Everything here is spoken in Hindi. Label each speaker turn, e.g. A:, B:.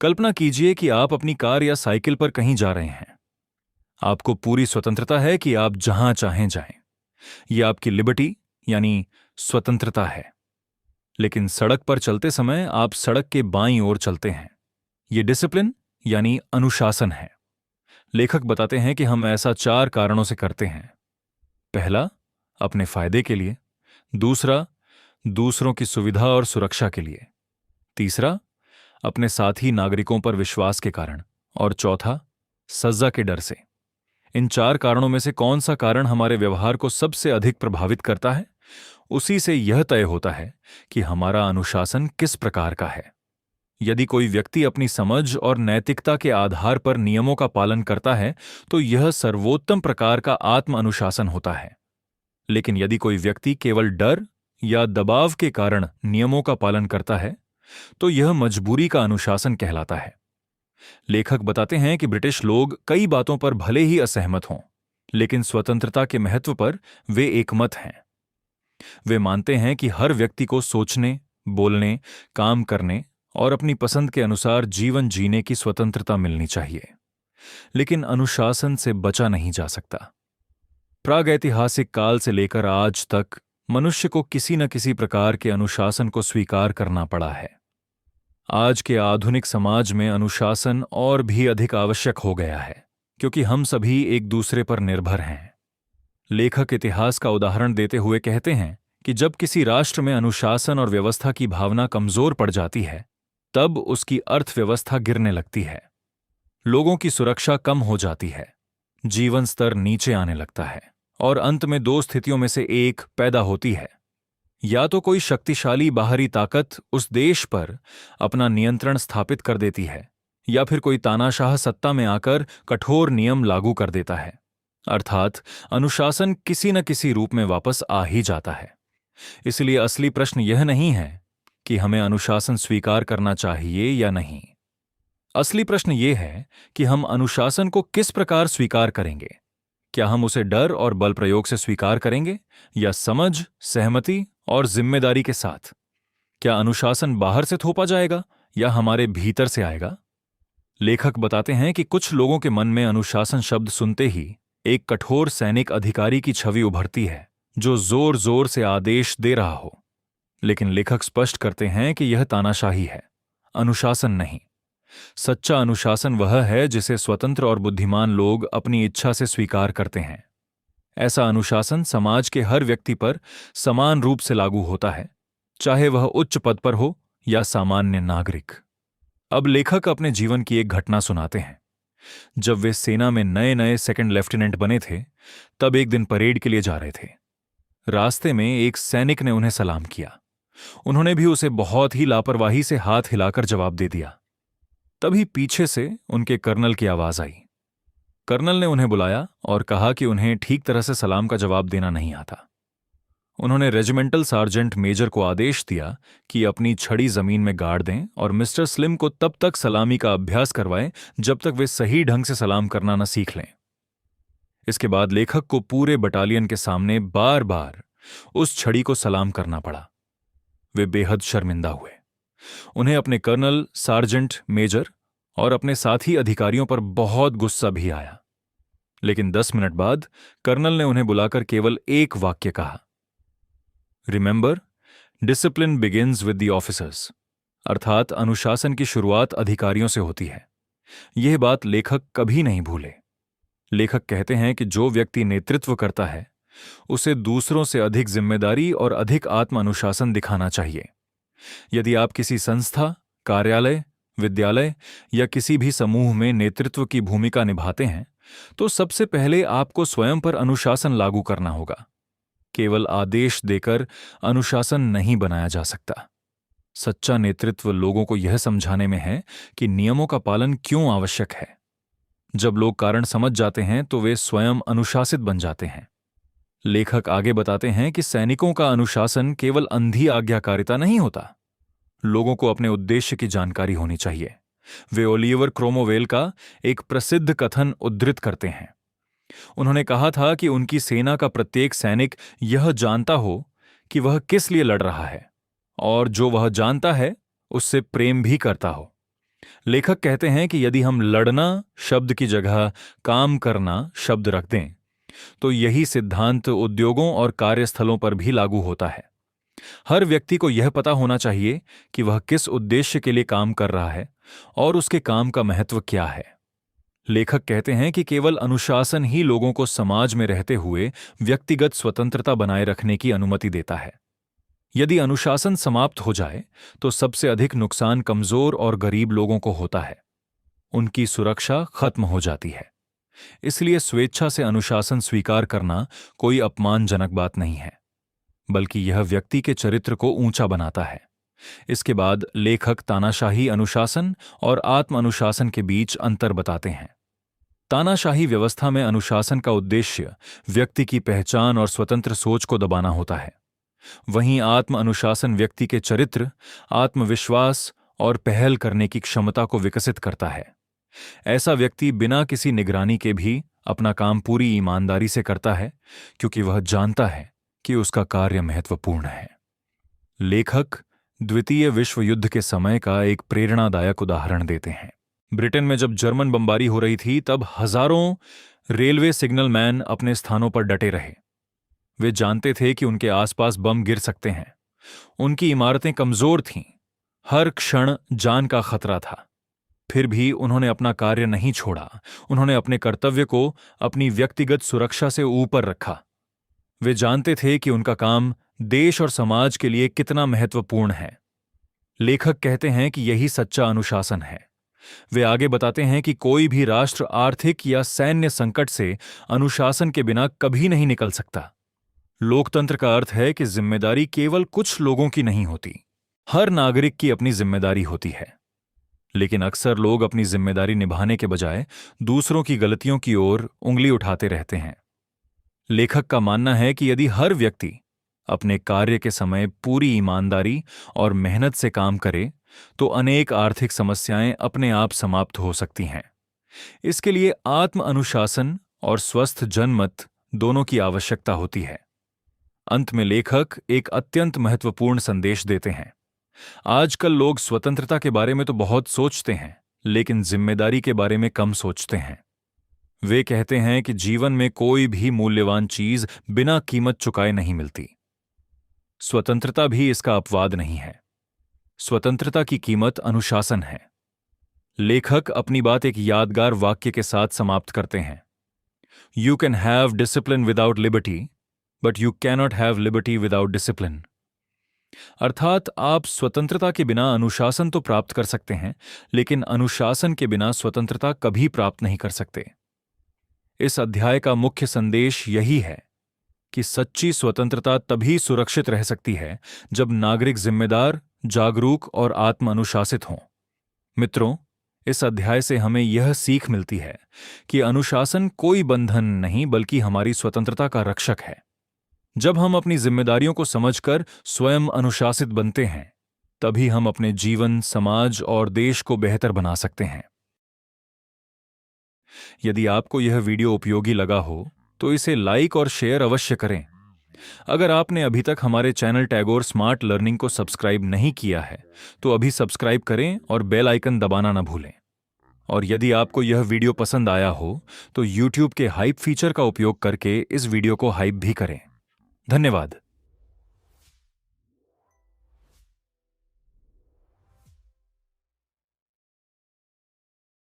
A: कल्पना कीजिए कि आप अपनी कार या साइकिल पर कहीं जा रहे हैं। आपको पूरी स्वतंत्रता है कि आप जहां चाहें जाएं। यह आपकी लिबर्टी यानी स्वतंत्रता है। लेकिन सड़क पर चलते समय आप सड़क के बाईं ओर चलते हैं। यह डिसिप्लिन यानी अनुशासन है। लेखक बताते हैं कि हम ऐसा 4 कारणों से करते हैं। पहला, अपने फायदे के लिए। दूसरा, दूसरों की सुविधा और सुरक्षा के लिए। तीसरा, अपने साथी नागरिकों पर विश्वास के कारण। और चौथा, सजा के डर से। इन 4 कारणों में से कौन सा कारण हमारे व्यवहार को सबसे अधिक प्रभावित करता है, उसी से यह तय होता है कि हमारा अनुशासन किस प्रकार का है। यदि कोई व्यक्ति अपनी समझ और नैतिकता के आधार पर नियमों का पालन करता है तो यह सर्वोत्तम प्रकार का आत्म अनुशासन होता है। लेकिन यदि कोई व्यक्ति केवल डर या दबाव के कारण नियमों का पालन करता है तो यह मजबूरी का अनुशासन कहलाता है। लेखक बताते हैं कि ब्रिटिश लोग कई बातों पर भले ही असहमत हों, लेकिन स्वतंत्रता के महत्व पर वे एकमत हैं। वे मानते हैं कि हर व्यक्ति को सोचने, बोलने, काम करने और अपनी पसंद के अनुसार जीवन जीने की स्वतंत्रता मिलनी चाहिए। लेकिन अनुशासन से बचा नहीं जा सकता। प्रागैतिहासिक काल से लेकर आज तक मनुष्य को किसी न किसी प्रकार के अनुशासन को स्वीकार करना पड़ा है। आज के आधुनिक समाज में अनुशासन और भी अधिक आवश्यक हो गया है, क्योंकि हम सभी एक दूसरे पर निर्भर हैं। लेखक इतिहास का उदाहरण देते हुए कहते हैं कि जब किसी राष्ट्र में अनुशासन और व्यवस्था की भावना कमजोर पड़ जाती है, तब उसकी अर्थव्यवस्था गिरने लगती है, लोगों की सुरक्षा कम हो जाती है, जीवन स्तर नीचे आने लगता है और अंत में 2 स्थितियों में से एक पैदा होती है। या तो कोई शक्तिशाली बाहरी ताकत उस देश पर अपना नियंत्रण स्थापित कर देती है, या फिर कोई तानाशाह सत्ता में आकर कठोर नियम लागू कर देता है। अर्थात अनुशासन किसी न किसी रूप में वापस आ ही जाता है। इसलिए असली प्रश्न यह नहीं है कि हमें अनुशासन स्वीकार करना चाहिए या नहीं। असली प्रश्न यह है कि हम अनुशासन को किस प्रकार स्वीकार करेंगे। क्या हम उसे डर और बल प्रयोग से स्वीकार करेंगे या समझ, सहमति और जिम्मेदारी के साथ? क्या अनुशासन बाहर से थोपा जाएगा या हमारे भीतर से आएगा? लेखक बताते हैं कि कुछ लोगों के मन में अनुशासन शब्द सुनते ही एक कठोर सैनिक अधिकारी की छवि उभरती है जो जोर जोर से आदेश दे रहा हो। लेकिन लेखक स्पष्ट करते हैं कि यह तानाशाही है, अनुशासन नहीं। सच्चा अनुशासन वह है जिसे स्वतंत्र और बुद्धिमान लोग अपनी इच्छा से स्वीकार करते हैं। ऐसा अनुशासन समाज के हर व्यक्ति पर समान रूप से लागू होता है, चाहे वह उच्च पद पर हो या सामान्य नागरिक। अब लेखक अपने जीवन की एक घटना सुनाते हैं। जब वे सेना में नए नए सेकंड लेफ्टिनेंट बने थे, तब एक दिन परेड के लिए जा रहे थे। रास्ते में एक सैनिक ने उन्हें सलाम किया। उन्होंने भी उसे बहुत ही लापरवाही से हाथ हिलाकर जवाब दे दिया। तभी पीछे से उनके कर्नल की आवाज आई। कर्नल ने उन्हें बुलाया और कहा कि उन्हें ठीक तरह से सलाम का जवाब देना नहीं आता। उन्होंने रेजिमेंटल सार्जेंट मेजर को आदेश दिया कि अपनी छड़ी जमीन में गाड़ दें और मिस्टर स्लिम को तब तक सलामी का अभ्यास करवाएं जब तक वे सही ढंग से सलाम करना न सीख लें। इसके बाद लेखक को पूरे बटालियन के सामने बार बार उस छड़ी को सलाम करना पड़ा। वे बेहद शर्मिंदा हुए। उन्हें अपने कर्नल, सार्जेंट मेजर और अपने साथी अधिकारियों पर बहुत गुस्सा भी आया। लेकिन 10 मिनट बाद कर्नल ने उन्हें बुलाकर केवल एक वाक्य कहा, remember, discipline begins with the officers. अर्थात अनुशासन की शुरुआत अधिकारियों से होती है। यह बात लेखक कभी नहीं भूले। लेखक कहते हैं कि जो व्यक्ति नेतृत्व करता है उसे दूसरों से अधिक जिम्मेदारी और अधिक आत्म अनुशासन दिखाना चाहिए। यदि आप किसी संस्था, कार्यालय, विद्यालय या किसी भी समूह में नेतृत्व की भूमिका निभाते हैं तो सबसे पहले आपको स्वयं पर अनुशासन लागू करना होगा। केवल आदेश देकर अनुशासन नहीं बनाया जा सकता। सच्चा नेतृत्व लोगों को यह समझाने में है कि नियमों का पालन क्यों आवश्यक है। जब लोग कारण समझ जाते हैं तो वे स्वयं अनुशासित बन जाते हैं। लेखक आगे बताते हैं कि सैनिकों का अनुशासन केवल अंधी आज्ञाकारिता नहीं होता। लोगों को अपने उद्देश्य की जानकारी होनी चाहिए। वे ओलिवर क्रोमवेल का एक प्रसिद्ध कथन उद्धृत करते हैं। उन्होंने कहा था कि उनकी सेना का प्रत्येक सैनिक यह जानता हो कि वह किस लिए लड़ रहा है और जो वह जानता है उससे प्रेम भी करता हो। लेखक कहते हैं कि यदि हम लड़ना शब्द की जगह काम करना शब्द रख दें तो यही सिद्धांत उद्योगों और कार्यस्थलों पर भी लागू होता है। हर व्यक्ति को यह पता होना चाहिए कि वह किस उद्देश्य के लिए काम कर रहा है और उसके काम का महत्व क्या है। लेखक कहते हैं कि केवल अनुशासन ही लोगों को समाज में रहते हुए व्यक्तिगत स्वतंत्रता बनाए रखने की अनुमति देता है। यदि अनुशासन समाप्त हो जाए तो सबसे अधिक नुकसान कमजोर और गरीब लोगों को होता है। उनकी सुरक्षा खत्म हो जाती है। इसलिए स्वेच्छा से अनुशासन स्वीकार करना कोई अपमानजनक बात नहीं है, बल्कि यह व्यक्ति के चरित्र को ऊंचा बनाता है। इसके बाद लेखक तानाशाही अनुशासन और आत्म अनुशासन के बीच अंतर बताते हैं। तानाशाही व्यवस्था में अनुशासन का उद्देश्य व्यक्ति की पहचान और स्वतंत्र सोच को दबाना होता है। वहीं आत्म अनुशासन व्यक्ति के चरित्र, आत्मविश्वास और पहल करने की क्षमता को विकसित करता है। ऐसा व्यक्ति बिना किसी निगरानी के भी अपना काम पूरी ईमानदारी से करता है, क्योंकि वह जानता है कि उसका कार्य महत्वपूर्ण है। लेखक द्वितीय विश्व युद्ध के समय का एक प्रेरणादायक उदाहरण देते हैं। ब्रिटेन में जब जर्मन बमबारी हो रही थी तब हजारों रेलवे सिग्नल मैन अपने स्थानों पर डटे रहे। वे जानते थे कि उनके आसपास बम गिर सकते हैं। उनकी इमारतें कमजोर थीं, हर क्षण जान का खतरा था। फिर भी उन्होंने अपना कार्य नहीं छोड़ा। उन्होंने अपने कर्तव्य को अपनी व्यक्तिगत सुरक्षा से ऊपर रखा। वे जानते थे कि उनका काम देश और समाज के लिए कितना महत्वपूर्ण है। लेखक कहते हैं कि यही सच्चा अनुशासन है। वे आगे बताते हैं कि कोई भी राष्ट्र आर्थिक या सैन्य संकट से अनुशासन के बिना कभी नहीं निकल सकता। लोकतंत्र का अर्थ है कि जिम्मेदारी केवल कुछ लोगों की नहीं होती, हर नागरिक की अपनी जिम्मेदारी होती है। लेकिन अक्सर लोग अपनी जिम्मेदारी निभाने के बजाय दूसरों की गलतियों की ओर उंगली उठाते रहते हैं। लेखक का मानना है कि यदि हर व्यक्ति अपने कार्य के समय पूरी ईमानदारी और मेहनत से काम करे तो अनेक आर्थिक समस्याएं अपने आप समाप्त हो सकती हैं। इसके लिए आत्म अनुशासन और स्वस्थ जनमत दोनों की आवश्यकता होती है। अंत में लेखक एक अत्यंत महत्वपूर्ण संदेश देते हैं। आजकल लोग स्वतंत्रता के बारे में तो बहुत सोचते हैं, लेकिन जिम्मेदारी के बारे में कम सोचते हैं। वे कहते हैं कि जीवन में कोई भी मूल्यवान चीज बिना कीमत चुकाए नहीं मिलती। स्वतंत्रता भी इसका अपवाद नहीं है। स्वतंत्रता की कीमत अनुशासन है। लेखक अपनी बात एक यादगार वाक्य के साथ समाप्त करते हैं। You can have discipline without liberty, but you cannot have liberty without discipline. अर्थात आप स्वतंत्रता के बिना अनुशासन तो प्राप्त कर सकते हैं, लेकिन अनुशासन के बिना स्वतंत्रता कभी प्राप्त नहीं कर सकते। इस अध्याय का मुख्य संदेश यही है कि सच्ची स्वतंत्रता तभी सुरक्षित रह सकती है जब नागरिक जिम्मेदार, जागरूक और आत्म अनुशासित हों। मित्रों, इस अध्याय से हमें यह सीख मिलती है कि अनुशासन कोई बंधन नहीं बल्कि हमारी स्वतंत्रता का रक्षक है। जब हम अपनी जिम्मेदारियों को समझकर स्वयं अनुशासित बनते हैं, तभी हम अपने जीवन, समाज और देश को बेहतर बना सकते हैं। यदि आपको यह वीडियो उपयोगी लगा हो तो इसे लाइक और शेयर अवश्य करें। अगर आपने अभी तक हमारे चैनल टैगोर स्मार्ट लर्निंग को सब्सक्राइब नहीं किया है तो अभी सब्सक्राइब करें और बेल आइकन दबाना न भूलें। और यदि आपको यह वीडियो पसंद आया हो तो YouTube के हाइप फीचर का उपयोग करके इस वीडियो को हाइप भी करें। धन्यवाद।